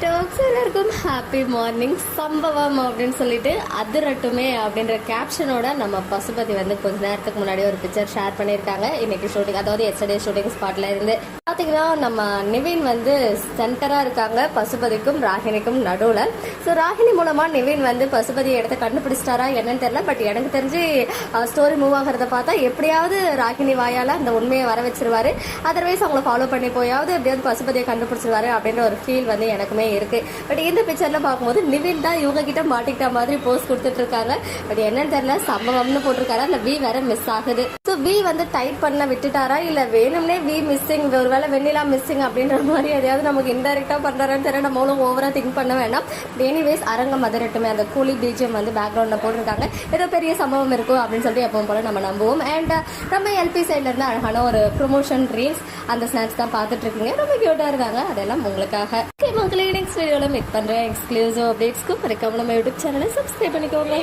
Tax எல்லாருக்கும் happy morning. சம்பவம் அப்படின்னு சொல்லிட்டு அதிரட்டுமே அப்படின்ற கேப்ஷனோட நம்ம பசுபதி வந்து கொஞ்ச நேரத்துக்கு முன்னாடி ஒரு பிக்சர் ஷேர் பண்ணியிருக்காங்க. இன்னைக்கு ஷூட்டிங், அதாவது எஸ்டர்டே ஷூட்டிங் ஸ்பாட்ல இருந்து பார்த்தீங்கன்னா நம்ம நிவின் வந்து சென்டராக இருக்காங்க பசுபதிக்கும் ராகினிக்கும் நடுவில். ஸோ ராகினி மூலமா நிவின் வந்து பசுபதியை எடுத்து கண்டுபிடிச்சிட்டாரா என்னன்னு தெரியல. பட் எனக்கு தெரிஞ்சு ஸ்டோரி மூவ் ஆகிறத பார்த்தா எப்படியாவது ராகினி வாயால அந்த உண்மையை வர வச்சிருவாரு. அதர்வைஸ் அவங்களை ஃபாலோ பண்ணி போயாவது எப்படியாவது பசுபதியை கண்டுபிடிச்சிருவாரு அப்படின்ற ஒரு ஃபீல் வந்து எனக்குமே இருக்கு. பட் இந்த பிக்சர்ல பார்க்கும்போது நிவின் தான் இவங்க கிட்ட மாட்டிக்கிட்ட மாதிரி போஸ்ட் கொடுத்துட்டு இருக்காங்க. பட் என்னன்னு தெரியல, சம்பவம்னு போட்டிருக்காரா இல்ல வி வேற மிஸ் ஆகுது. ஸோ வி வந்து டைப் பண்ண விட்டுட்டாரா இல்ல வேணும்னே வி மிஸ்ஸிங், ஒருவேளை வெண்ணிலா மிஸ்ஸிங் அப்படின்ற மாதிரி எதையாவது நமக்கு இன்டெரக்டா பண்றாருன்னு தெரியல. நம்மளும் ஓவரா திங்க் பண்ண வேண்டாம். எனிவேஸ் அரங்கம் அதிரட்டுமே அந்த கூலி பிஜிஎம் வந்து பேக்ரவுண்ட்ல போட்டிருக்காங்க. ஏதோ பெரிய சம்பவம் இருக்கும் அப்படின்னு சொல்லிட்டு எப்பவும் போல நம்ம நம்புவோம். அண்ட் நம்ம எல்பி சைட்ல இருந்து அழகான ஒரு ப்ரொமோஷன் ரீல்ஸ் அந்த ஸ்நாக்ஸ் தான் பார்த்துட்டு இருக்கீங்க. ரொம்ப கியூட்டா இருக்காங்க. அதெல்லாம் உங்களுக்காக. மக்களே நெக்ஸ்ட் வீடியோல மீட் பண்றேன். எக்ஸ்க்ளூசிவ் அப்டேட்ஸ்க்கு மறக்காம நம்ம யூடியூப் சேனலை சப்ஸ்கிரைப் பண்ணிக்கோங்க.